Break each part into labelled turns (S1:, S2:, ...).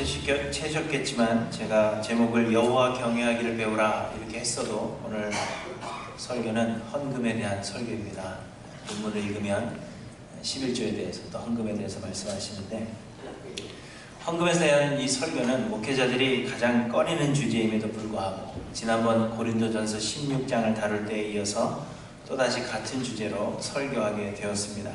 S1: 눈치채셨겠지만 제가 제목을 여호와 경외하기를 배우라 이렇게 했어도 오늘 설교는 헌금에 대한 설교입니다. 본문을 읽으면 11조에 대해서 또 헌금에 대해서 말씀하시는데, 헌금에 대한 이 설교는 목회자들이 가장 꺼리는 주제임에도 불구하고 지난번 고린도전서 16장을 다룰 때에 이어서 또다시 같은 주제로 설교하게 되었습니다.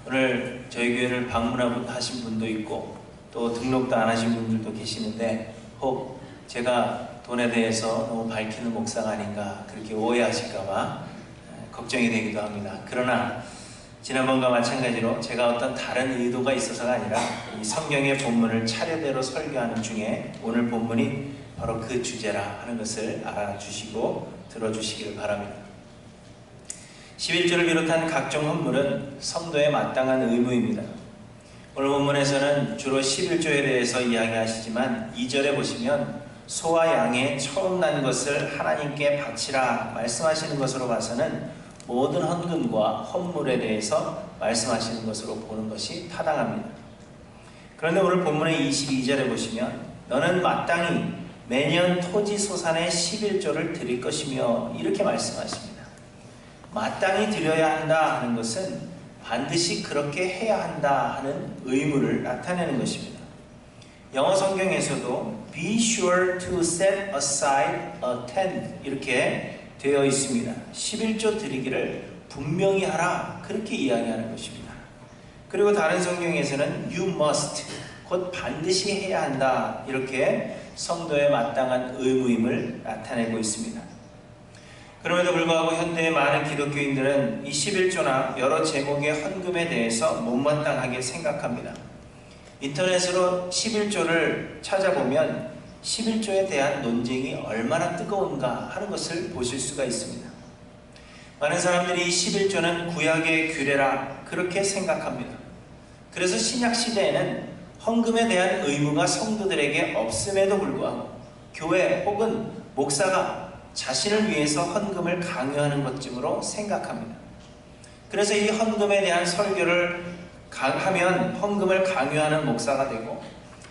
S1: 오늘 저희 교회를 방문하신 분도 있고 또 등록도 안 하신 분들도 계시는데, 혹 제가 돈에 대해서 너무 밝히는 목사가 아닌가 그렇게 오해하실까봐 걱정이 되기도 합니다. 그러나 지난번과 마찬가지로 제가 어떤 다른 의도가 있어서가 아니라 이 성경의 본문을 차례대로 설교하는 중에 오늘 본문이 바로 그 주제라 하는 것을 알아주시고 들어주시기를 바랍니다. 11조를 비롯한 각종 헌물은 성도에 마땅한 의무입니다. 오늘 본문에서는 주로 11조에 대해서 이야기하시지만 2절에 보시면 소와 양의 처음 난 것을 하나님께 바치라 말씀하시는 것으로 봐서는 모든 헌금과 헌물에 대해서 말씀하시는 것으로 보는 것이 타당합니다. 그런데 오늘 본문의 22절에 보시면 너는 마땅히 매년 토지 소산의 11조를 드릴 것이며 이렇게 말씀하십니다. 마땅히 드려야 한다 하는 것은 반드시 그렇게 해야 한다 하는 의무를 나타내는 것입니다. 영어 성경에서도 be sure to set aside a tenth 이렇게 되어 있습니다. 11조 드리기를 분명히 하라 그렇게 이야기하는 것입니다. 그리고 다른 성경에서는 you must 곧 반드시 해야 한다 이렇게 성도의 마땅한 의무임을 나타내고 있습니다. 그럼에도 불구하고 현대의 많은 기독교인들은 이 11조나 여러 제목의 헌금에 대해서 못마땅하게 생각합니다. 인터넷으로 11조를 찾아보면 11조에 대한 논쟁이 얼마나 뜨거운가 하는 것을 보실 수가 있습니다. 많은 사람들이 이 11조는 구약의 규례라 그렇게 생각합니다. 그래서 신약 시대에는 헌금에 대한 의무가 성도들에게 없음에도 불구하고 교회 혹은 목사가 자신을 위해서 헌금을 강요하는 것쯤으로 생각합니다. 그래서 이 헌금에 대한 설교를 하면 헌금을 강요하는 목사가 되고,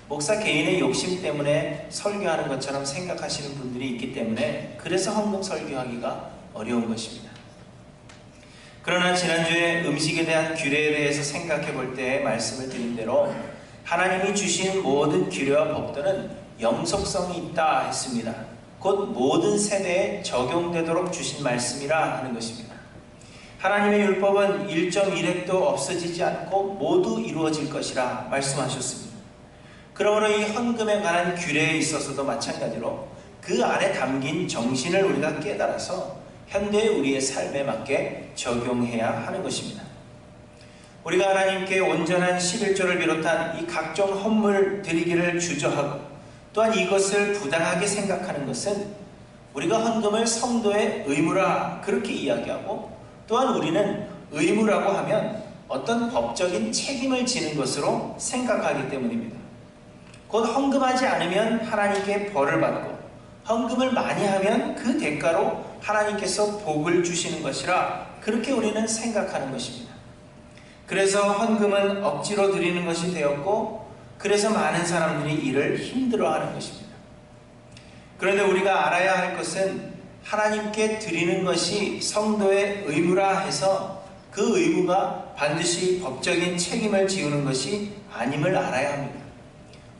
S1: 목사 개인의 욕심 때문에 설교하는 것처럼 생각하시는 분들이 있기 때문에 그래서 헌금 설교하기가 어려운 것입니다. 그러나 지난주에 음식에 대한 규례에 대해서 생각해 볼 때 말씀을 드린 대로 하나님이 주신 모든 규례와 법들은 영속성이 있다 했습니다. 곧 모든 세대에 적용되도록 주신 말씀이라 하는 것입니다. 하나님의 율법은 1.1획도 없어지지 않고 모두 이루어질 것이라 말씀하셨습니다. 그러므로 이 헌금에 관한 규례에 있어서도 마찬가지로 그 안에 담긴 정신을 우리가 깨달아서 현대의 우리의 삶에 맞게 적용해야 하는 것입니다. 우리가 하나님께 온전한 11조를 비롯한 이 각종 헌물 드리기를 주저하고 또한 이것을 부당하게 생각하는 것은 우리가 헌금을 성도의 의무라 그렇게 이야기하고, 또한 우리는 의무라고 하면 어떤 법적인 책임을 지는 것으로 생각하기 때문입니다. 곧 헌금하지 않으면 하나님께 벌을 받고 헌금을 많이 하면 그 대가로 하나님께서 복을 주시는 것이라 그렇게 우리는 생각하는 것입니다. 그래서 헌금은 억지로 드리는 것이 되었고, 그래서 많은 사람들이 이를 힘들어하는 것입니다. 그런데 우리가 알아야 할 것은 하나님께 드리는 것이 성도의 의무라 해서 그 의무가 반드시 법적인 책임을 지우는 것이 아님을 알아야 합니다.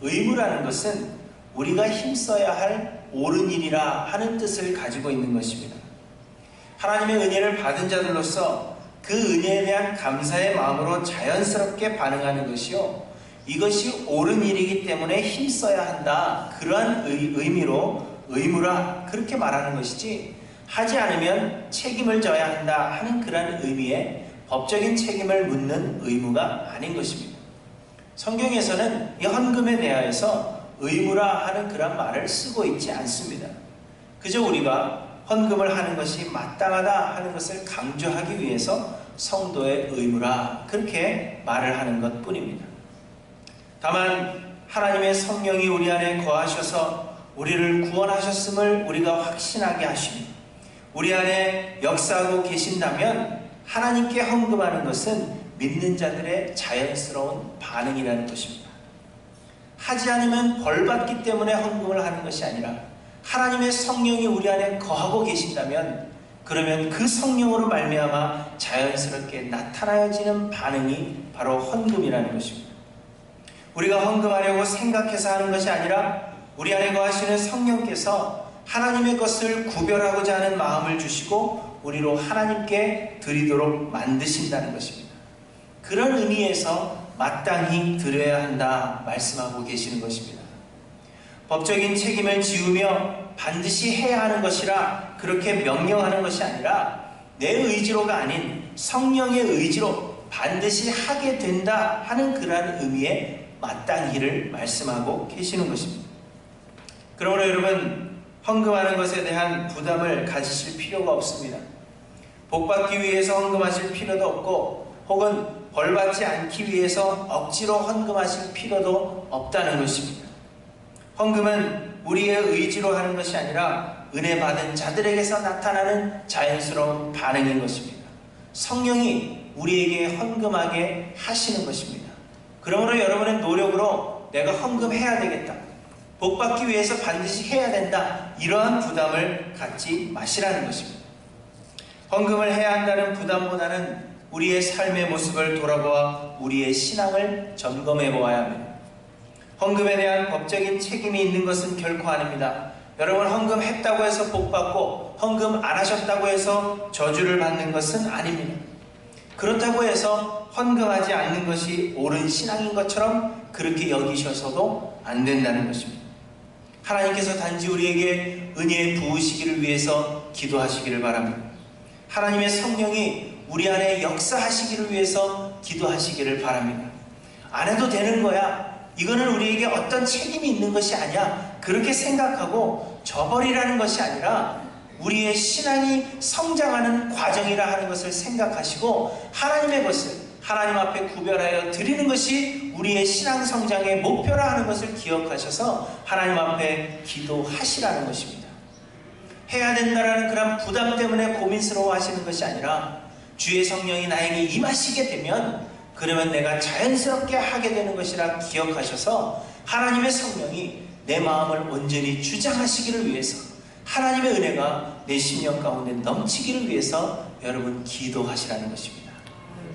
S1: 의무라는 것은 우리가 힘써야 할 옳은 일이라 하는 뜻을 가지고 있는 것입니다. 하나님의 은혜를 받은 자들로서 그 은혜에 대한 감사의 마음으로 자연스럽게 반응하는 것이요, 이것이 옳은 일이기 때문에 힘써야 한다 그러한 의미로 의무라 그렇게 말하는 것이지, 하지 않으면 책임을 져야 한다 하는 그러한 의미의 법적인 책임을 묻는 의무가 아닌 것입니다. 성경에서는 이 헌금에 대하여서 의무라 하는 그런 말을 쓰고 있지 않습니다. 그저 우리가 헌금을 하는 것이 마땅하다 하는 것을 강조하기 위해서 성도의 의무라 그렇게 말을 하는 것 뿐입니다. 다만 하나님의 성령이 우리 안에 거하셔서 우리를 구원하셨음을 우리가 확신하게 하시고 우리 안에 역사하고 계신다면 하나님께 헌금하는 것은 믿는 자들의 자연스러운 반응이라는 것입니다. 하지 않으면 벌받기 때문에 헌금을 하는 것이 아니라 하나님의 성령이 우리 안에 거하고 계신다면 그러면 그 성령으로 말미암아 자연스럽게 나타나지는 반응이 바로 헌금이라는 것입니다. 우리가 헌금하려고 생각해서 하는 것이 아니라 우리 안에 거하시는 성령께서 하나님의 것을 구별하고자 하는 마음을 주시고 우리로 하나님께 드리도록 만드신다는 것입니다. 그런 의미에서 마땅히 드려야 한다 말씀하고 계시는 것입니다. 법적인 책임을 지우며 반드시 해야 하는 것이라 그렇게 명령하는 것이 아니라 내 의지로가 아닌 성령의 의지로 반드시 하게 된다 하는 그러한 의미의 마땅히를 말씀하고 계시는 것입니다. 그러므로 여러분, 헌금하는 것에 대한 부담을 가지실 필요가 없습니다. 복받기 위해서 헌금하실 필요도 없고 혹은 벌받지 않기 위해서 억지로 헌금하실 필요도 없다는 것입니다. 헌금은 우리의 의지로 하는 것이 아니라 은혜 받은 자들에게서 나타나는 자연스러운 반응인 것입니다. 성령이 우리에게 헌금하게 하시는 것입니다. 그러므로 여러분의 노력으로 내가 헌금해야 되겠다, 복받기 위해서 반드시 해야 된다, 이러한 부담을 갖지 마시라는 것입니다. 헌금을 해야 한다는 부담보다는 우리의 삶의 모습을 돌아보아 우리의 신앙을 점검해 보아야 합니다. 헌금에 대한 법적인 책임이 있는 것은 결코 아닙니다. 여러분, 헌금했다고 해서 복받고 헌금 안 하셨다고 해서 저주를 받는 것은 아닙니다. 그렇다고 해서 헌금하지 않는 것이 옳은 신앙인 것처럼 그렇게 여기셔서도 안 된다는 것입니다. 하나님께서 단지 우리에게 은혜의 부으시기를 위해서 기도하시기를 바랍니다. 하나님의 성령이 우리 안에 역사하시기를 위해서 기도하시기를 바랍니다. 안 해도 되는 거야, 이거는 우리에게 어떤 책임이 있는 것이 아니야, 그렇게 생각하고 저버리라는 것이 아니라 우리의 신앙이 성장하는 과정이라 하는 것을 생각하시고 하나님의 것을 하나님 앞에 구별하여 드리는 것이 우리의 신앙 성장의 목표라 하는 것을 기억하셔서 하나님 앞에 기도하시라는 것입니다. 해야 된다라는 그런 부담 때문에 고민스러워 하시는 것이 아니라 주의 성령이 나에게 임하시게 되면 그러면 내가 자연스럽게 하게 되는 것이라 기억하셔서 하나님의 성령이 내 마음을 온전히 주장하시기를 위해서 하나님의 은혜가 내 심령 가운데 넘치기를 위해서 여러분 기도하시라는 것입니다.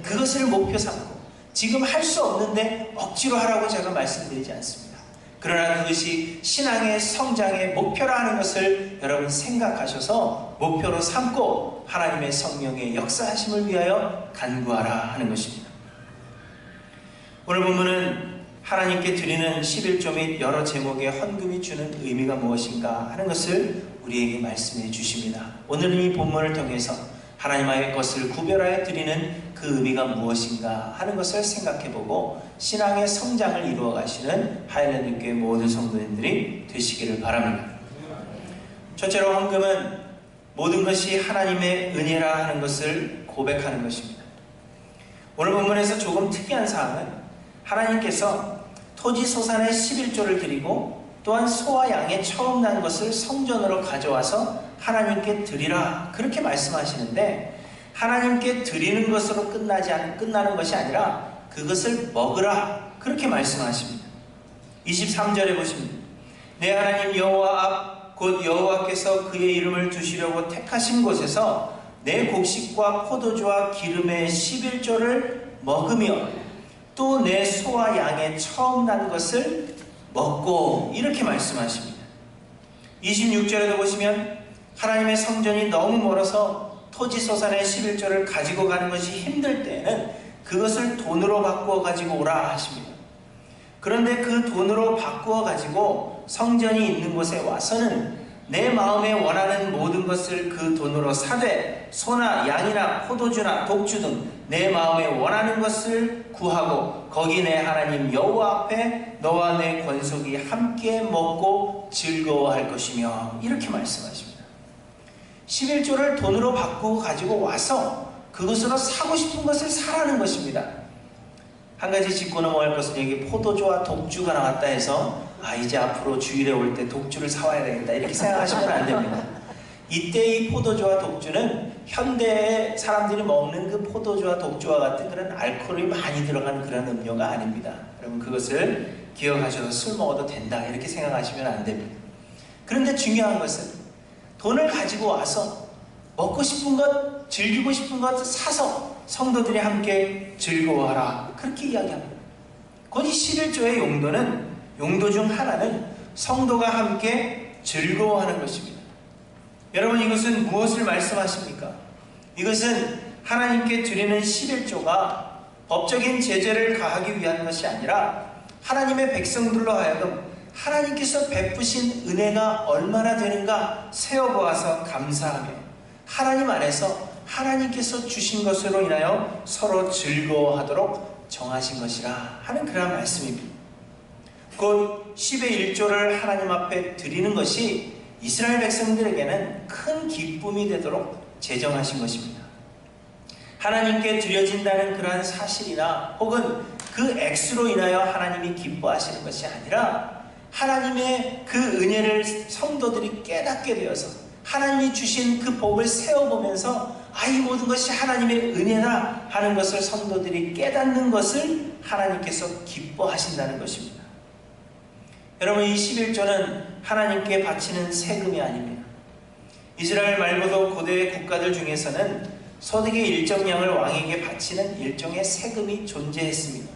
S1: 그것을 목표 삼고 지금 할 수 없는데 억지로 하라고 제가 말씀드리지 않습니다. 그러나 그것이 신앙의 성장의 목표라 하는 것을 여러분 생각하셔서 목표로 삼고 하나님의 성령의 역사하심을 위하여 간구하라 하는 것입니다. 오늘 본문은 하나님께 드리는 11조 및 여러 제목의 헌금이 주는 의미가 무엇인가 하는 것을 우리에게 말씀해 주십니다. 오늘은 이 본문을 통해서 하나님의 것을 구별하여 드리는 그 의미가 무엇인가 하는 것을 생각해보고 신앙의 성장을 이루어 가시는 하일랜드 교회 모든 성도님들이 되시기를 바랍니다. 첫째로 헌금은 모든 것이 하나님의 은혜라 하는 것을 고백하는 것입니다. 오늘 본문에서 조금 특이한 사항은 하나님께서 토지소산의 11조를 드리고 또한 소와 양의 처음 난 것을 성전으로 가져와서 하나님께 드리라 그렇게 말씀하시는데, 하나님께 드리는 것으로 끝나는 것이 아니라 그것을 먹으라 그렇게 말씀하십니다. 23절에 보십니다. 내 하나님 여호와 앞 곧 여호와께서 그의 이름을 두시려고 택하신 곳에서 내 곡식과 포도주와 기름의 11조를 먹으며 또 내 소와 양의 처음 난 것을 먹고 이렇게 말씀하십니다. 26절에도 보시면 하나님의 성전이 너무 멀어서 토지소산의 11조를 가지고 가는 것이 힘들 때에는 그것을 돈으로 바꾸어 가지고 오라 하십니다. 그런데 그 돈으로 바꾸어 가지고 성전이 있는 곳에 와서는 내 마음에 원하는 모든 것을 그 돈으로 사되 소나 양이나 포도주나 독주 등 내 마음에 원하는 것을 구하고 거기 내 하나님 여호와 앞에 너와 내 권속이 함께 먹고 즐거워할 것이며 이렇게 말씀하십니다. 11조를 돈으로 바꾸고 가지고 와서 그것으로 사고 싶은 것을 사라는 것입니다. 한 가지 짚고 넘어갈 것은 여기 포도주와 독주가 나왔다 해서 이제 앞으로 주일에 올 때 독주를 사와야 되겠다 이렇게 생각하시면 안 됩니다. 이때 이 포도주와 독주는 현대의 사람들이 먹는 그 포도주와 독주와 같은 그런 알코올이 많이 들어간 그런 음료가 아닙니다. 여러분 그것을 기억하셔서 술 먹어도 된다 이렇게 생각하시면 안 됩니다. 그런데 중요한 것은 돈을 가지고 와서 먹고 싶은 것, 즐기고 싶은 것 사서 성도들이 함께 즐거워하라 그렇게 이야기합니다. 곧 이 11조의 용도 중 하나는 성도가 함께 즐거워하는 것입니다. 여러분, 이것은 무엇을 말씀하십니까? 이것은 하나님께 드리는 11조가 법적인 제재를 가하기 위한 것이 아니라 하나님의 백성들로 하여금 하나님께서 베푸신 은혜가 얼마나 되는가 세어보아서 감사하며 하나님 안에서 하나님께서 주신 것으로 인하여 서로 즐거워하도록 정하신 것이라 하는 그런 말씀입니다. 곧 10의 1조를 하나님 앞에 드리는 것이 이스라엘 백성들에게는 큰 기쁨이 되도록 제정하신 것입니다. 하나님께 드려진다는 그러한 사실이나 혹은 그 액수로 인하여 하나님이 기뻐하시는 것이 아니라 하나님의 그 은혜를 성도들이 깨닫게 되어서 하나님이 주신 그 복을 세어보면서 이 모든 것이 하나님의 은혜다 하는 것을 성도들이 깨닫는 것을 하나님께서 기뻐하신다는 것입니다. 여러분, 이 11조는 하나님께 바치는 세금이 아닙니다. 이스라엘 말고도 고대의 국가들 중에서는 소득의 일정량을 왕에게 바치는 일종의 세금이 존재했습니다.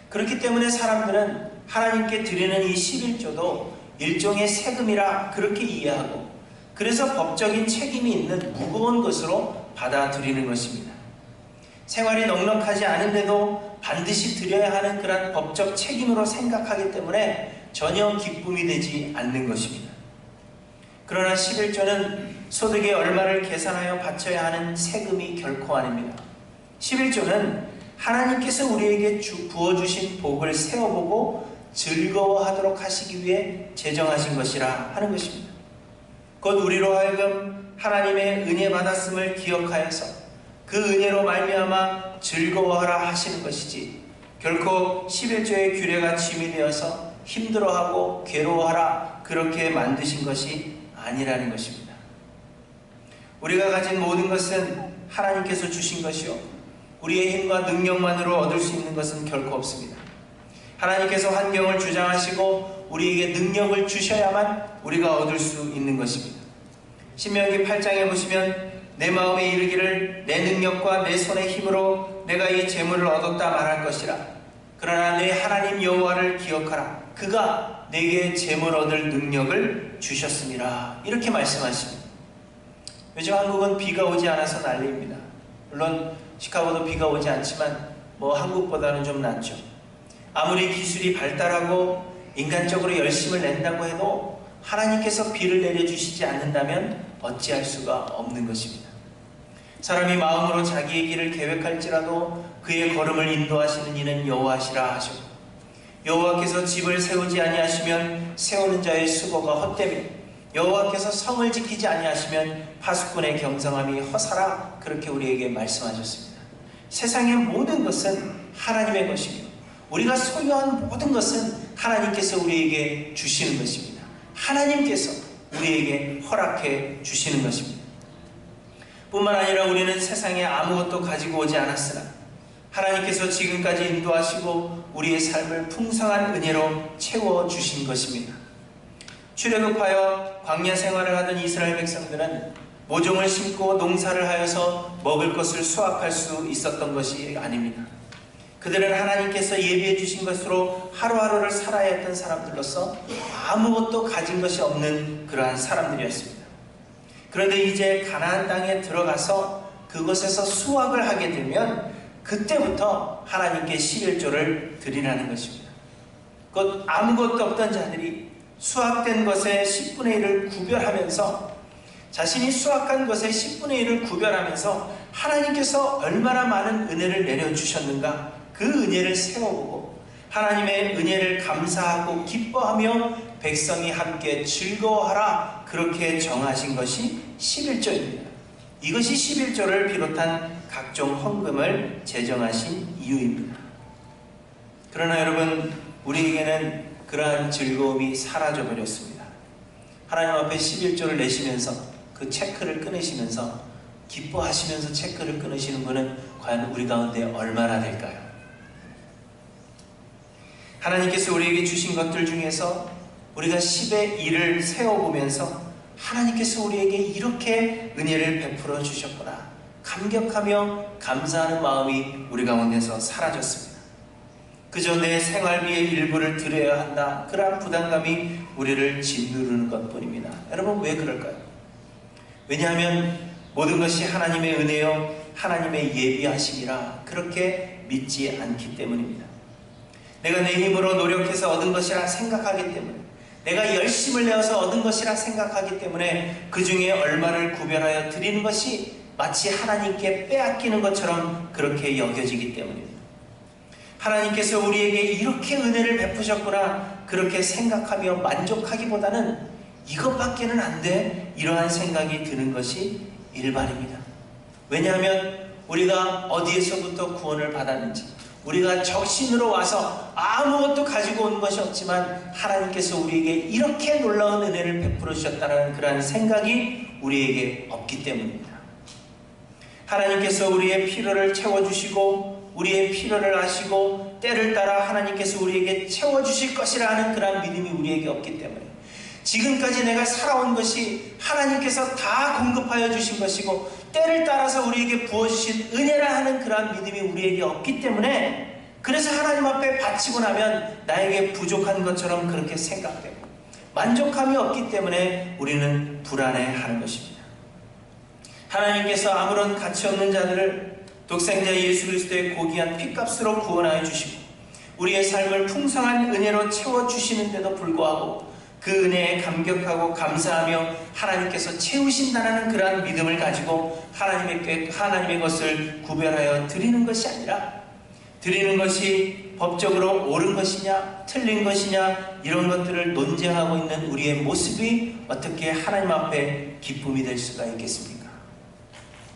S1: 그렇기 때문에 사람들은 하나님께 드리는 이 11조도 일종의 세금이라 그렇게 이해하고 그래서 법적인 책임이 있는 무거운 것으로 받아들이는 것입니다. 생활이 넉넉하지 않은데도 반드시 드려야 하는 그런 법적 책임으로 생각하기 때문에 전혀 기쁨이 되지 않는 것입니다. 그러나 11조는 소득의 얼마를 계산하여 바쳐야 하는 세금이 결코 아닙니다. 11조는 하나님께서 우리에게 부어주신 복을 세어보고 즐거워하도록 하시기 위해 제정하신 것이라 하는 것입니다. 곧 우리로 하여금 하나님의 은혜 받았음을 기억하여서 그 은혜로 말미암아 즐거워하라 하시는 것이지 결코 11조의 규례가 짐이 되어서 힘들어하고 괴로워하라 그렇게 만드신 것이 아니라는 것입니다. 우리가 가진 모든 것은 하나님께서 주신 것이요 우리의 힘과 능력만으로 얻을 수 있는 것은 결코 없습니다. 하나님께서 환경을 주장하시고 우리에게 능력을 주셔야만 우리가 얻을 수 있는 것입니다. 신명기 8장에 보시면 내 마음에 이르기를 내 능력과 내 손의 힘으로 내가 이 재물을 얻었다 말할 것이라. 그러나 내 하나님 여호와를 기억하라. 그가 내게 재물 얻을 능력을 주셨습니다. 이렇게 말씀하십니다. 요즘 한국은 비가 오지 않아서 난리입니다. 물론 시카고도 비가 오지 않지만 한국보다는 좀 낫죠. 아무리 기술이 발달하고 인간적으로 열심을 낸다고 해도 하나님께서 비를 내려주시지 않는다면 어찌할 수가 없는 것입니다. 사람이 마음으로 자기의 길을 계획할지라도 그의 걸음을 인도하시는 이는 여호와시라 하시고 여호와께서 집을 세우지 아니하시면 세우는 자의 수고가 헛되며 여호와께서 성을 지키지 아니하시면 파수꾼의 경성함이 허사라 그렇게 우리에게 말씀하셨습니다. 세상의 모든 것은 하나님의 것이며 우리가 소유한 모든 것은 하나님께서 우리에게 주시는 것입니다. 하나님께서 우리에게 허락해 주시는 것입니다. 뿐만 아니라 우리는 세상에 아무것도 가지고 오지 않았으나 하나님께서 지금까지 인도하시고 우리의 삶을 풍성한 은혜로 채워주신 것입니다. 출애굽하여 광야 생활을 하던 이스라엘 백성들은 모종을 심고 농사를 하여서 먹을 것을 수확할 수 있었던 것이 아닙니다. 그들은 하나님께서 예비해 주신 것으로 하루하루를 살아야 했던 사람들로서 아무것도 가진 것이 없는 그러한 사람들이었습니다. 그런데 이제 가나안 땅에 들어가서 그곳에서 수확을 하게 되면 그때부터 하나님께 11조를 드리라는 것입니다. 곧 아무것도 없던 자들이 수확된 것의 10분의 1을 구별하면서 자신이 수확한 것의 10분의 1을 구별하면서 하나님께서 얼마나 많은 은혜를 내려주셨는가 그 은혜를 세워보고 하나님의 은혜를 감사하고 기뻐하며 백성이 함께 즐거워하라 그렇게 정하신 것이 11조입니다. 이것이 11조를 비롯한 각종 헌금을 제정하신 이유입니다. 그러나 여러분, 우리에게는 그러한 즐거움이 사라져버렸습니다. 하나님 앞에 11조를 내시면서 그 체크를 끊으시면서 기뻐하시면서 체크를 끊으시는 분은 과연 우리 가운데 얼마나 될까요? 하나님께서 우리에게 주신 것들 중에서 우리가 10의 1을 세워보면서 하나님께서 우리에게 이렇게 은혜를 베풀어 주셨구나, 감격하며 감사하는 마음이 우리 가운데서 사라졌습니다. 그저 내 생활비의 일부를 드려야 한다, 그러한 부담감이 우리를 짓누르는 것뿐입니다. 여러분, 왜 그럴까요? 왜냐하면 모든 것이 하나님의 은혜요 하나님의 예비하심이라 그렇게 믿지 않기 때문입니다. 내가 내 힘으로 노력해서 얻은 것이라 생각하기 때문에, 내가 열심을 내어서 얻은 것이라 생각하기 때문에 그 중에 얼마를 구별하여 드리는 것이 마치 하나님께 빼앗기는 것처럼 그렇게 여겨지기 때문입니다. 하나님께서 우리에게 이렇게 은혜를 베푸셨구나 그렇게 생각하며 만족하기보다는 이것밖에는 안 돼, 이러한 생각이 드는 것이 일반입니다. 왜냐하면 우리가 어디에서부터 구원을 받았는지, 우리가 적신으로 와서 아무것도 가지고 온 것이 없지만 하나님께서 우리에게 이렇게 놀라운 은혜를 베풀어 주셨다는 그러한 생각이 우리에게 없기 때문입니다. 하나님께서 우리의 필요를 채워주시고 우리의 필요를 아시고 때를 따라 하나님께서 우리에게 채워주실 것이라 하는 그러한 믿음이 우리에게 없기 때문에, 지금까지 내가 살아온 것이 하나님께서 다 공급하여 주신 것이고 때를 따라서 우리에게 부어주신 은혜라 하는 그러한 믿음이 우리에게 없기 때문에, 그래서 하나님 앞에 바치고 나면 나에게 부족한 것처럼 그렇게 생각되고 만족감이 없기 때문에 우리는 불안해하는 것입니다. 하나님께서 아무런 가치 없는 자들을 독생자 예수 그리스도의 고귀한 피값으로 구원하여 주시고 우리의 삶을 풍성한 은혜로 채워주시는데도 불구하고 그 은혜에 감격하고 감사하며 하나님께서 채우신다는 그러한 믿음을 가지고 하나님의 것을 구별하여 드리는 것이 아니라, 드리는 것이 법적으로 옳은 것이냐 틀린 것이냐 이런 것들을 논쟁하고 있는 우리의 모습이 어떻게 하나님 앞에 기쁨이 될 수가 있겠습니까?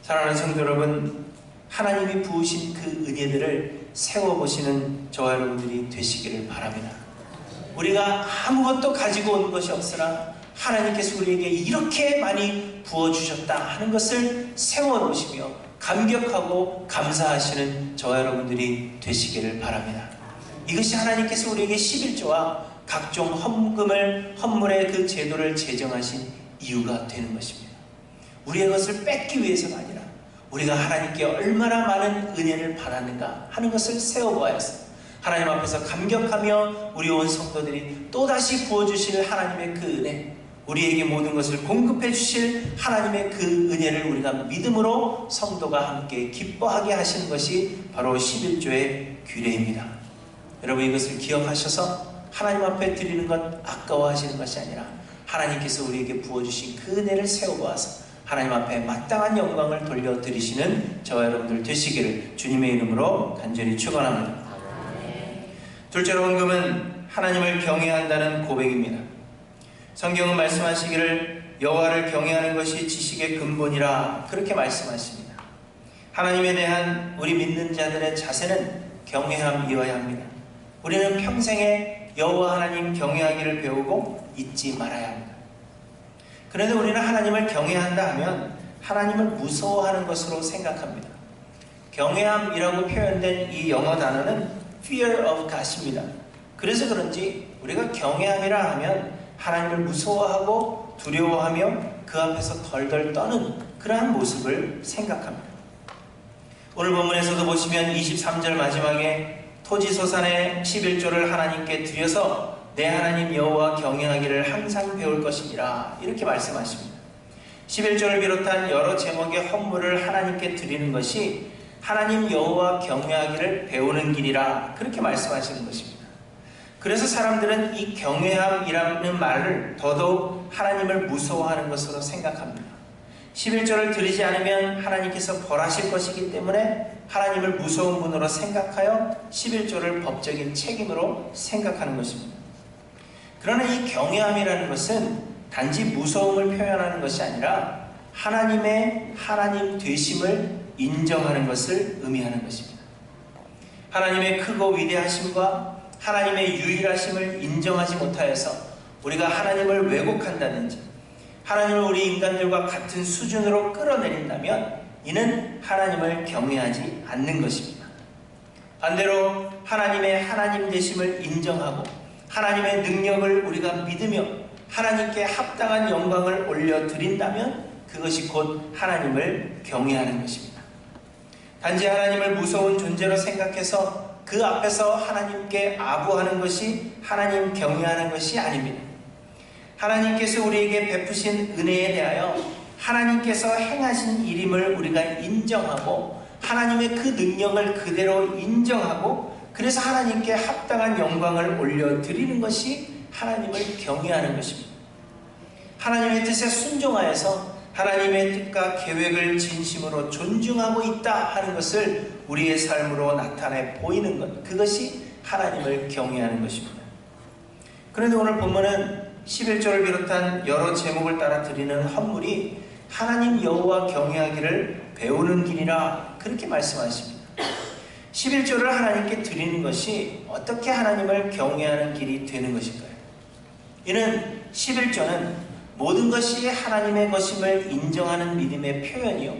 S1: 사랑하는 성도 여러분, 하나님이 부으신 그 은혜들을 세워보시는 저와 여러분들이 되시기를 바랍니다. 우리가 아무것도 가지고 온 것이 없으나 하나님께서 우리에게 이렇게 많이 부어주셨다 하는 것을 세워보시며 감격하고 감사하시는 저와 여러분들이 되시기를 바랍니다. 이것이 하나님께서 우리에게 11조와 각종 헌물의 그 제도를 제정하신 이유가 되는 것입니다. 우리의 것을 뺏기 위해서가 아니라 우리가 하나님께 얼마나 많은 은혜를 받았는가 하는 것을 세워보아서 하나님 앞에서 감격하며 우리 온 성도들이 또다시 부어주실 하나님의 그 은혜, 우리에게 모든 것을 공급해 주실 하나님의 그 은혜를 우리가 믿음으로 성도가 함께 기뻐하게 하시는 것이 바로 11조의 규례입니다. 여러분, 이것을 기억하셔서 하나님 앞에 드리는 것 아까워하시는 것이 아니라 하나님께서 우리에게 부어주신 그 은혜를 세워보아서 하나님 앞에 마땅한 영광을 돌려드리시는 저와 여러분들 되시기를 주님의 이름으로 간절히 축원합니다. 둘째로 헌금은 하나님을 경외한다는 고백입니다. 성경은 말씀하시기를 여호와를 경외하는 것이 지식의 근본이라 그렇게 말씀하십니다. 하나님에 대한 우리 믿는 자들의 자세는 경외함이어야 합니다. 우리는 평생에 여호와 하나님 경외하기를 배우고 잊지 말아야 합니다. 그런데 우리는 하나님을 경외한다 하면 하나님을 무서워하는 것으로 생각합니다. 경외함이라고 표현된 이 영어 단어는 fear of God입니다. 그래서 그런지 우리가 경외함이라 하면 하나님을 무서워하고 두려워하며 그 앞에서 덜덜 떠는 그러한 모습을 생각합니다. 오늘 본문에서도 보시면 23절 마지막에 토지소산의 11조를 하나님께 드려서 내 하나님 여호와 경외하기를 항상 배울 것이니라 이렇게 말씀하십니다. 11조를 비롯한 여러 제목의 헌물을 하나님께 드리는 것이 하나님 여호와 경외하기를 배우는 길이라 그렇게 말씀하시는 것입니다. 그래서 사람들은 이 경외함이라는 말을 더더욱 하나님을 무서워하는 것으로 생각합니다. 11조를 드리지 않으면 하나님께서 벌하실 것이기 때문에 하나님을 무서운 분으로 생각하여 11조를 법적인 책임으로 생각하는 것입니다. 그러나 이 경외함이라는 것은 단지 무서움을 표현하는 것이 아니라 하나님의 하나님 되심을 인정하는 것을 의미하는 것입니다. 하나님의 크고 위대하심과 하나님의 유일하심을 인정하지 못하여서 우리가 하나님을 왜곡한다든지 하나님을 우리 인간들과 같은 수준으로 끌어내린다면 이는 하나님을 경외하지 않는 것입니다. 반대로 하나님의 하나님 되심을 인정하고 하나님의 능력을 우리가 믿으며 하나님께 합당한 영광을 올려드린다면 그것이 곧 하나님을 경외하는 것입니다. 단지 하나님을 무서운 존재로 생각해서 그 앞에서 하나님께 아부하는 것이 하나님 경외하는 것이 아닙니다. 하나님께서 우리에게 베푸신 은혜에 대하여 하나님께서 행하신 일임을 우리가 인정하고 하나님의 그 능력을 그대로 인정하고 그래서 하나님께 합당한 영광을 올려드리는 것이 하나님을 경외하는 것입니다. 하나님의 뜻에 순종하여서 하나님의 뜻과 계획을 진심으로 존중하고 있다 하는 것을 우리의 삶으로 나타내 보이는 것, 그것이 하나님을 경외하는 것입니다. 그런데 오늘 본문은 11조를 비롯한 여러 제목을 따라 드리는 헌물이 하나님 여호와 경외하기를 배우는 길이라 그렇게 말씀하십니다. 11조를 하나님께 드리는 것이 어떻게 하나님을 경외하는 길이 되는 것일까요? 이는 11조는 모든 것이 하나님의 것임을 인정하는 믿음의 표현이요,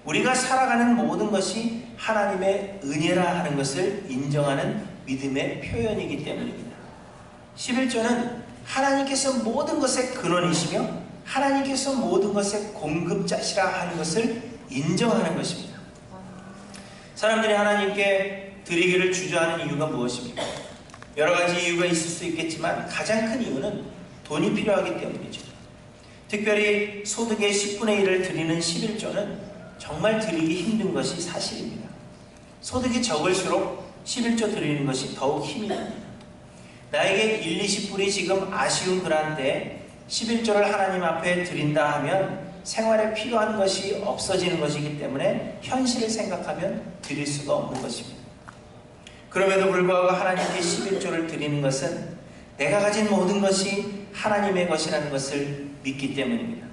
S1: 우리가 살아가는 모든 것이 하나님의 은혜라 하는 것을 인정하는 믿음의 표현이기 때문입니다. 11조는 하나님께서 모든 것의 근원이시며 하나님께서 모든 것의 공급자시라 하는 것을 인정하는 것입니다. 사람들이 하나님께 드리기를 주저하는 이유가 무엇입니까? 여러 가지 이유가 있을 수 있겠지만 가장 큰 이유는 돈이 필요하기 때문이죠. 특별히 소득의 10분의 1을 드리는 11조는 정말 드리기 힘든 것이 사실입니다. 소득이 적을수록 11조 드리는 것이 더욱 힘이 납니다. 나에게 1, 20불이 지금 아쉬운 그런데 11조를 하나님 앞에 드린다 하면 생활에 필요한 것이 없어지는 것이기 때문에 현실을 생각하면 드릴 수가 없는 것입니다. 그럼에도 불구하고 하나님께 11조를 드리는 것은 내가 가진 모든 것이 하나님의 것이라는 것을 믿기 때문입니다.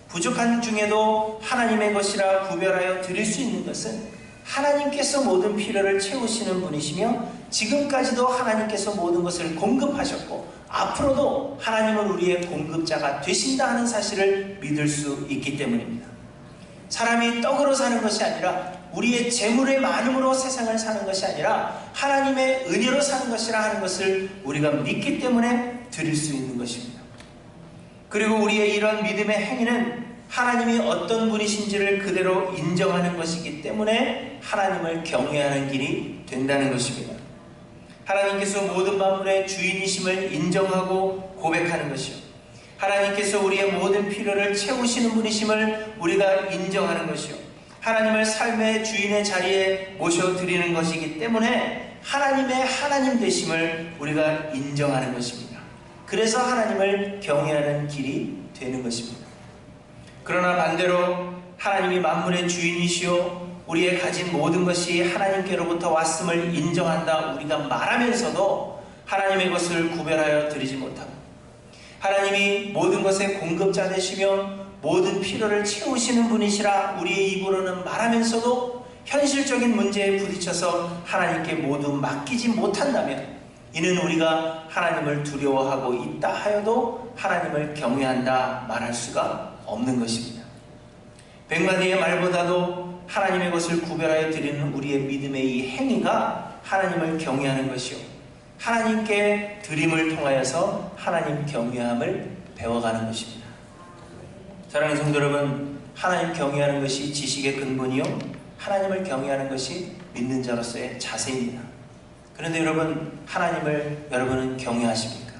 S1: 부족한 중에도 하나님의 것이라 구별하여 드릴 수 있는 것은 하나님께서 모든 필요를 채우시는 분이시며 지금까지도 하나님께서 모든 것을 공급하셨고 앞으로도 하나님은 우리의 공급자가 되신다 하는 사실을 믿을 수 있기 때문입니다. 사람이 떡으로 사는 것이 아니라 우리의 재물의 많음으로 세상을 사는 것이 아니라 하나님의 은혜로 사는 것이라 하는 것을 우리가 믿기 때문에 드릴 수 있는 것입니다. 그리고 우리의 이런 믿음의 행위는 하나님이 어떤 분이신지를 그대로 인정하는 것이기 때문에 하나님을 경외하는 길이 된다는 것입니다. 하나님께서 모든 만물의 주인이심을 인정하고 고백하는 것이요, 하나님께서 우리의 모든 필요를 채우시는 분이심을 우리가 인정하는 것이요, 하나님을 삶의 주인의 자리에 모셔드리는 것이기 때문에 하나님의 하나님 되심을 우리가 인정하는 것입니다. 그래서 하나님을 경외하는 길이 되는 것입니다. 그러나 반대로 하나님이 만물의 주인이시오 우리의 가진 모든 것이 하나님께로부터 왔음을 인정한다 우리가 말하면서도 하나님의 것을 구별하여 드리지 못하고 하나님이 모든 것의 공급자 되시며 모든 필요를 채우시는 분이시라 우리의 입으로는 말하면서도 현실적인 문제에 부딪혀서 하나님께 모두 맡기지 못한다면 이는 우리가 하나님을 두려워하고 있다 하여도 하나님을 경외한다 말할 수가 없는 것입니다. 백마디의 말보다도 하나님의 것을 구별하여 드리는 우리의 믿음의 이 행위가 하나님을 경외하는 것이요, 하나님께 드림을 통하여서 하나님 경외함을 배워가는 것입니다. 사랑하는 성도 여러분, 하나님 경외하는 것이 지식의 근본이요 하나님을 경외하는 것이 믿는 자로서의 자세입니다. 그런데 여러분, 하나님을 여러분은 경외하십니까?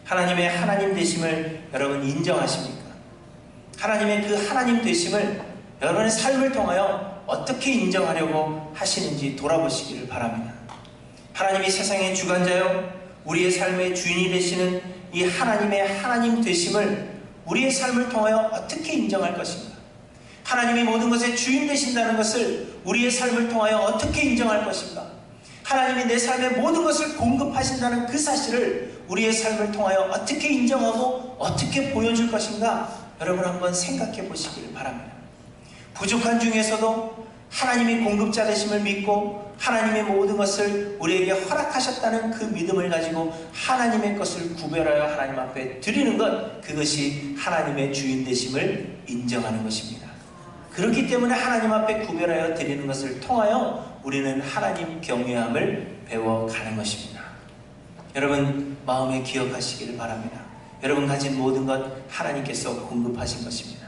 S1: 하나님의 하나님 되심을 여러분 인정하십니까? 하나님의 그 하나님 되심을 여러분의 삶을 통하여 어떻게 인정하려고 하시는지 돌아보시기를 바랍니다. 하나님이 세상의 주관자요 우리의 삶의 주인이 되시는 이 하나님의 하나님 되심을 우리의 삶을 통하여 어떻게 인정할 것인가? 하나님이 모든 것의 주인 되신다는 것을 우리의 삶을 통하여 어떻게 인정할 것인가? 하나님이 내 삶의 모든 것을 공급하신다는 그 사실을 우리의 삶을 통하여 어떻게 인정하고 어떻게 보여줄 것인가? 여러분 한번 생각해 보시기를 바랍니다. 부족한 중에서도 하나님이 공급자 되심을 믿고 하나님의 모든 것을 우리에게 허락하셨다는 그 믿음을 가지고 하나님의 것을 구별하여 하나님 앞에 드리는 것, 그것이 하나님의 주인 되심을 인정하는 것입니다. 그렇기 때문에 하나님 앞에 구별하여 드리는 것을 통하여 우리는 하나님 경외함을 배워가는 것입니다. 여러분 마음에 기억하시기를 바랍니다. 여러분 가진 모든 것 하나님께서 공급하신 것입니다.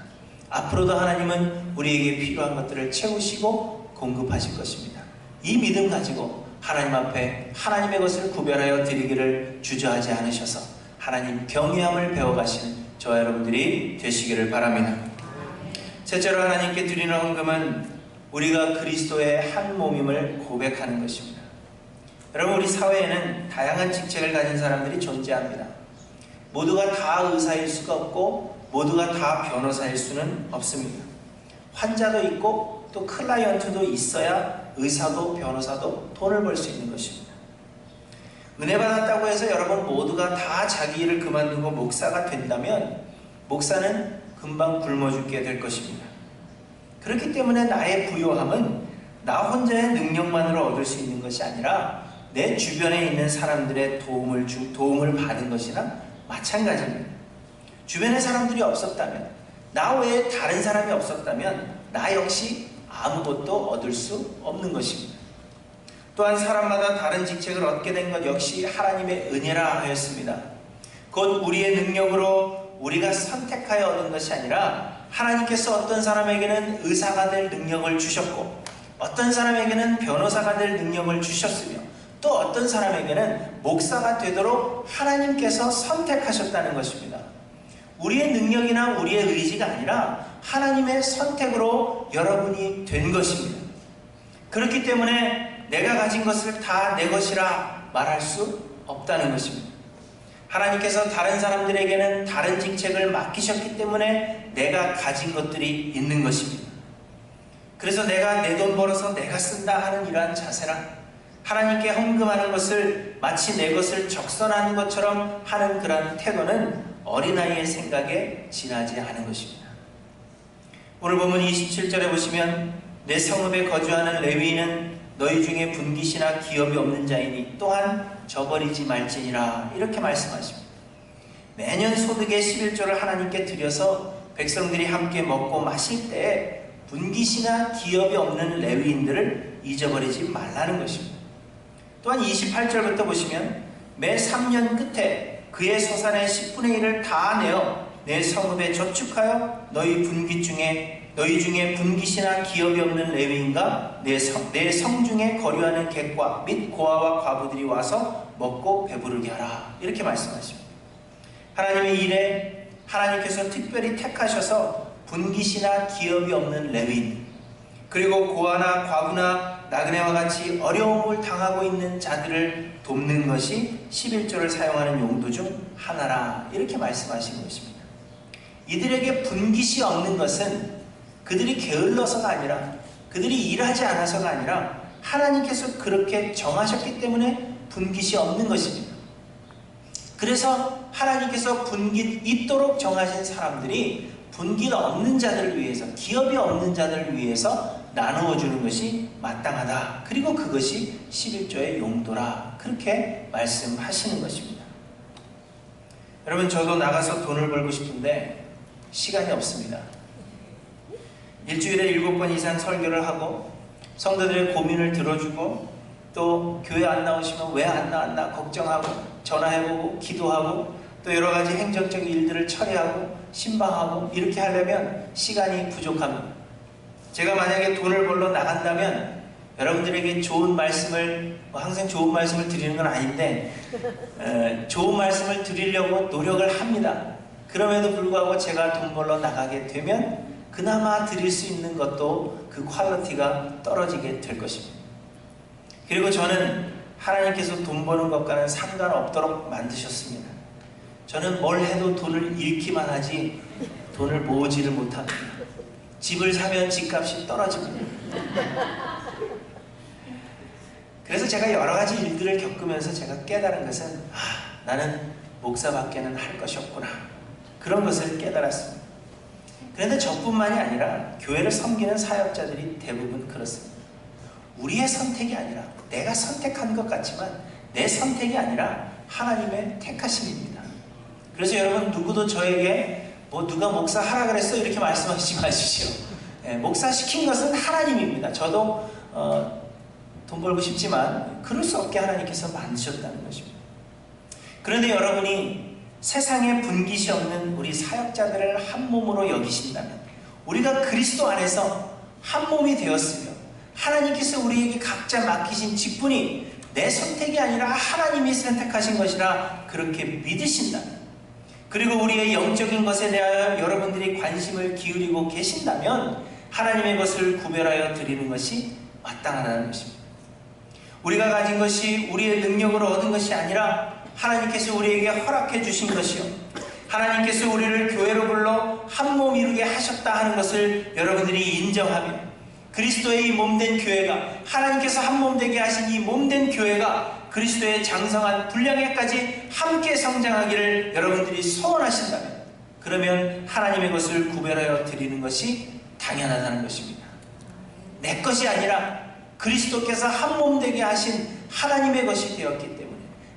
S1: 앞으로도 하나님은 우리에게 필요한 것들을 채우시고 공급하실 것입니다. 이 믿음 가지고 하나님 앞에 하나님의 것을 구별하여 드리기를 주저하지 않으셔서 하나님 경외함을 배워가시는 저와 여러분들이 되시기를 바랍니다. 셋째로 하나님께 드리는 헌금은 우리가 그리스도의 한 몸임을 고백하는 것입니다. 여러분 우리 사회에는 다양한 직책을 가진 사람들이 존재합니다. 모두가 다 의사일 수가 없고 모두가 다 변호사일 수는 없습니다. 환자도 있고 또 클라이언트도 있어야 의사도 변호사도 돈을 벌 수 있는 것입니다. 은혜 받았다고 해서 여러분 모두가 다 자기 일을 그만두고 목사가 된다면 목사는 금방 굶어 죽게 될 것입니다. 그렇기 때문에 나의 부요함은 나 혼자의 능력만으로 얻을 수 있는 것이 아니라 내 주변에 있는 사람들의 도움을 받은 것이나 마찬가지입니다. 주변의 사람들이 없었다면, 나 외에 다른 사람이 없었다면 나 역시 아무것도 얻을 수 없는 것입니다. 또한 사람마다 다른 직책을 얻게 된 것 역시 하나님의 은혜라 하였습니다. 곧 우리의 능력으로 우리가 선택하여 얻은 것이 아니라 하나님께서 어떤 사람에게는 의사가 될 능력을 주셨고 어떤 사람에게는 변호사가 될 능력을 주셨으며 또 어떤 사람에게는 목사가 되도록 하나님께서 선택하셨다는 것입니다. 우리의 능력이나 우리의 의지가 아니라 하나님의 선택으로 여러분이 된 것입니다. 그렇기 때문에 내가 가진 것을 다 내 것이라 말할 수 없다는 것입니다. 하나님께서 다른 사람들에게는 다른 직책을 맡기셨기 때문에 내가 가진 것들이 있는 것입니다. 그래서 내가 내 돈 벌어서 내가 쓴다 하는 이러한 자세라 하나님께 헌금하는 것을 마치 내 것을 적선하는 것처럼 하는 그러한 태도는 어린아이의 생각에 지나지 않은 것입니다. 오늘 본문 27절에 보시면 내 성읍에 거주하는 레위인은 너희 중에 분깃이나 기업이 없는 자이니 또한 저버리지 말지니라 이렇게 말씀하십니다. 매년 소득의 11조를 하나님께 드려서 백성들이 함께 먹고 마실 때에 분깃이나 기업이 없는 레위인들을 잊어버리지 말라는 것입니다. 또한 28절부터 보시면 매 3년 끝에 그의 소산의 10분의 1을 다 내어 내 성읍에 저축하여 너희 중에 분깃이나 기업이 없는 레위인과 내 성 중에 거류하는 객과 및 고아와 과부들이 와서 먹고 배부르게 하라 이렇게 말씀하십니다. 하나님의 일에 하나님께서 특별히 택하셔서 분깃이나 기업이 없는 레위인 그리고 고아나 과부나 나그네와 같이 어려움을 당하고 있는 자들을 돕는 것이 11조를 사용하는 용도 중 하나라 이렇게 말씀하신 것입니다. 이들에게 분깃이 없는 것은 그들이 게을러서가 아니라 그들이 일하지 않아서가 아니라 하나님께서 그렇게 정하셨기 때문에 분깃이 없는 것입니다. 그래서 하나님께서 분깃 있도록 정하신 사람들이 분깃 없는 자들을 위해서 기업이 없는 자들을 위해서 나누어 주는 것이 마땅하다. 그리고 그것이 11조의 용도라 그렇게 말씀하시는 것입니다. 여러분 저도 나가서 돈을 벌고 싶은데 시간이 없습니다. 일주일에 7번 이상 설교를 하고 성도들의 고민을 들어주고 또 교회 안 나오시면 왜 안 나왔나 걱정하고 전화해보고 기도하고 또 여러 가지 행정적인 일들을 처리하고 신방하고 이렇게 하려면 시간이 부족합니다. 제가 만약에 돈을 벌러 나간다면 여러분들에게 좋은 말씀을 항상 좋은 말씀을 드리는 건 아닌데 좋은 말씀을 드리려고 노력을 합니다. 그럼에도 불구하고 제가 돈 벌러 나가게 되면 그나마 드릴 수 있는 것도 그 퀄리티가 떨어지게 될 것입니다. 그리고 저는 하나님께서 돈 버는 것과는 상관없도록 만드셨습니다. 저는 뭘 해도 돈을 잃기만 하지 돈을 모으지를 못합니다. 집을 사면 집값이 떨어집니다. 그래서 제가 여러 가지 일들을 겪으면서 제가 깨달은 것은 나는 목사밖에는 할 것이 없구나 그런 것을 깨달았습니다. 그런데 저뿐만이 아니라 교회를 섬기는 사역자들이 대부분 그렇습니다. 우리의 선택이 아니라 내가 선택한 것 같지만 내 선택이 아니라 하나님의 택하심입니다. 그래서 여러분 누구도 저에게 누가 목사 하라 그랬어 이렇게 말씀하시지 마십시오. 목사 시킨 것은 하나님입니다. 저도 돈 벌고 싶지만 그럴 수 없게 하나님께서 만드셨다는 것입니다. 그런데 여러분이 세상에 분깃이 없는 우리 사역자들을 한 몸으로 여기신다면, 우리가 그리스도 안에서 한 몸이 되었으며 하나님께서 우리에게 각자 맡기신 직분이 내 선택이 아니라 하나님이 선택하신 것이라 그렇게 믿으신다면, 그리고 우리의 영적인 것에 대하여 여러분들이 관심을 기울이고 계신다면 하나님의 것을 구별하여 드리는 것이 마땅하다는 것입니다. 우리가 가진 것이 우리의 능력으로 얻은 것이 아니라 하나님께서 우리에게 허락해 주신 것이요, 하나님께서 우리를 교회로 불러 한 몸 이루게 하셨다 하는 것을 여러분들이 인정하며, 그리스도의 이 몸된 교회가, 하나님께서 한 몸 되게 하신 이 몸된 교회가 그리스도의 장성한 분량에까지 함께 성장하기를 여러분들이 소원하신다면, 그러면 하나님의 것을 구별하여 드리는 것이 당연하다는 것입니다. 내 것이 아니라 그리스도께서 한 몸 되게 하신 하나님의 것이 되었기 때문에,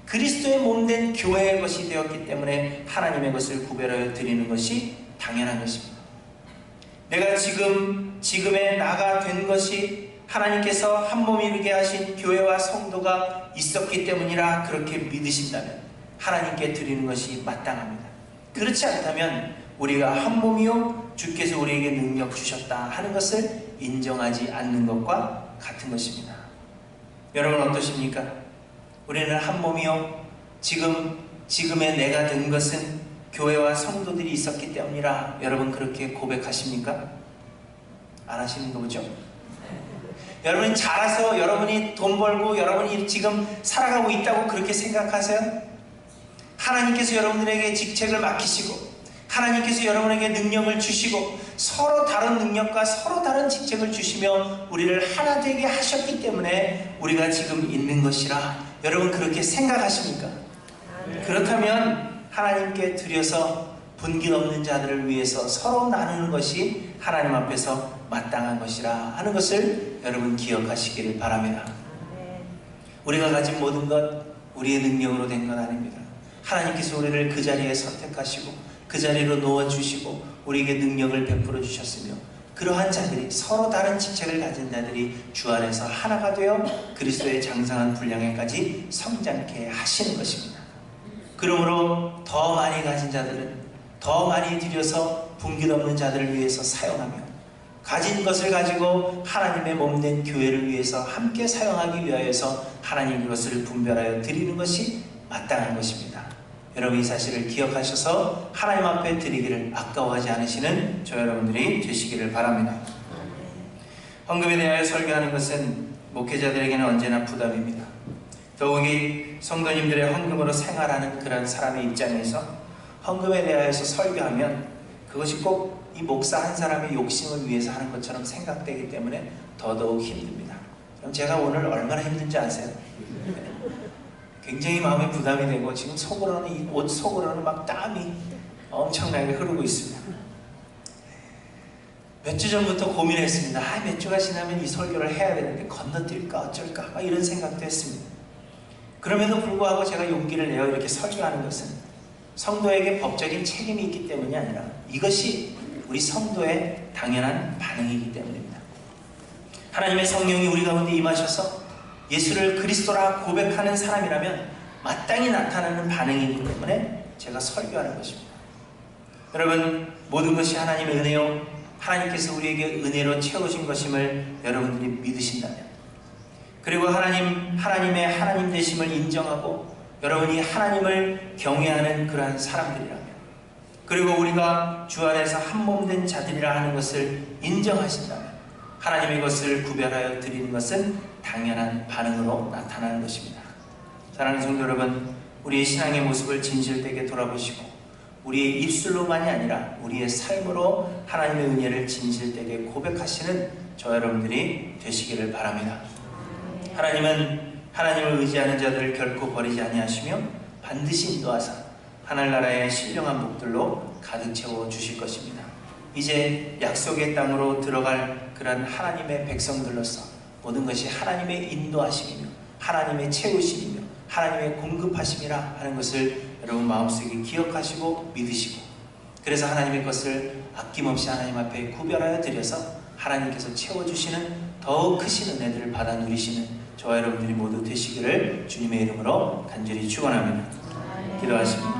S1: 그리스도의 몸된 교회의 것이 되었기 때문에 하나님의 것을 구별하여 드리는 것이 당연한 것입니다. 내가 지금의 나가 된 것이 하나님께서 한 몸 이루게 하신 교회와 성도가 있었기 때문이라 그렇게 믿으신다면 하나님께 드리는 것이 마땅합니다. 그렇지 않다면 우리가 한 몸이요 주께서 우리에게 능력 주셨다 하는 것을 인정하지 않는 것과 같은 것입니다. 여러분 어떠십니까? 우리는 한 몸이요, 지금의 내가 된 것은 교회와 성도들이 있었기 때문이라 여러분 그렇게 고백하십니까? 안 하시는 거죠? 여러분이 자라서 여러분이 돈 벌고 여러분이 지금 살아가고 있다고 그렇게 생각하세요? 하나님께서 여러분들에게 직책을 맡기시고 하나님께서 여러분에게 능력을 주시고 서로 다른 능력과 서로 다른 직책을 주시며 우리를 하나 되게 하셨기 때문에 우리가 지금 있는 것이라 여러분 그렇게 생각하십니까? 그렇다면 하나님께 드려서 분깃 없는 자들을 위해서 서로 나누는 것이 하나님 앞에서 마땅한 것이라 하는 것을 여러분 기억하시기를 바랍니다. 우리가 가진 모든 것 우리의 능력으로 된 건 아닙니다. 하나님께서 우리를 그 자리에 선택하시고 그 자리로 놓아주시고 우리에게 능력을 베풀어 주셨으며, 그러한 자들이 서로 다른 직책을 가진 자들이 주 안에서 하나가 되어 그리스도의 장성한 분량에까지 성장케 하시는 것입니다. 그러므로 더 많이 가진 자들은 더 많이 드려서 분깃 없는 자들을 위해서 사용하며, 가진 것을 가지고 하나님의 몸된 교회를 위해서 함께 사용하기 위하여서 하나님 것을 분별하여 드리는 것이 마땅한 것입니다. 여러분 이 사실을 기억하셔서 하나님 앞에 드리기를 아까워하지 않으시는 저 여러분들이 되시기를 바랍니다. 헌금에 대하여 설교하는 것은 목회자들에게는 언제나 부담입니다. 더욱이 성도님들의 헌금으로 생활하는 그런 사람의 입장에서 헌금에 대하여서 설교하면 그것이 꼭 이 목사 한 사람의 욕심을 위해서 하는 것처럼 생각되기 때문에 더더욱 힘듭니다. 그럼 제가 오늘 얼마나 힘든지 아세요? 굉장히 마음에 부담이 되고 지금 속으로는 이 옷 속으로는 막 땀이 엄청나게 흐르고 있습니다. 몇 주 전부터 고민했습니다. 몇 주가 지나면 이 설교를 해야 되는데 건너뛸까 어쩔까 막 이런 생각도 했습니다. 그럼에도 불구하고 제가 용기를 내어 이렇게 설교하는 것은 성도에게 법적인 책임이 있기 때문이 아니라 이것이 우리 성도의 당연한 반응이기 때문입니다. 하나님의 성령이 우리 가운데 임하셔서 예수를 그리스도라 고백하는 사람이라면 마땅히 나타나는 반응이기 때문에 제가 설교하는 것입니다. 여러분 모든 것이 하나님의 은혜요 하나님께서 우리에게 은혜로 채우신 것임을 여러분들이 믿으신다면, 그리고 하나님의 하나님 되심을 인정하고 여러분이 하나님을 경외하는 그러한 사람들이라면, 그리고 우리가 주 안에서 한 몸 된 자들이라 하는 것을 인정하신다면 하나님의 것을 구별하여 드리는 것은 당연한 반응으로 나타나는 것입니다. 사랑하는 성도 여러분, 우리의 신앙의 모습을 진실되게 돌아보시고 우리의 입술로만이 아니라 우리의 삶으로 하나님의 은혜를 진실되게 고백하시는 저 여러분들이 되시기를 바랍니다. 하나님은 하나님을 의지하는 자들을 결코 버리지 아니하시며 반드시 인도하사 하늘나라의 신령한 복들로 가득 채워 주실 것입니다. 이제 약속의 땅으로 들어갈 그런 하나님의 백성들로서 모든 것이 하나님의 인도하심이며 하나님의 채우심이며 하나님의 공급하심이라 하는 것을 여러분 마음속에 기억하시고 믿으시고, 그래서 하나님의 것을 아낌없이 하나님 앞에 구별하여 드려서 하나님께서 채워주시는 더욱 크신 은혜들을 받아 누리시는 저와 여러분들이 모두 되시기를 주님의 이름으로 간절히 축원합니다. 기도하십니다.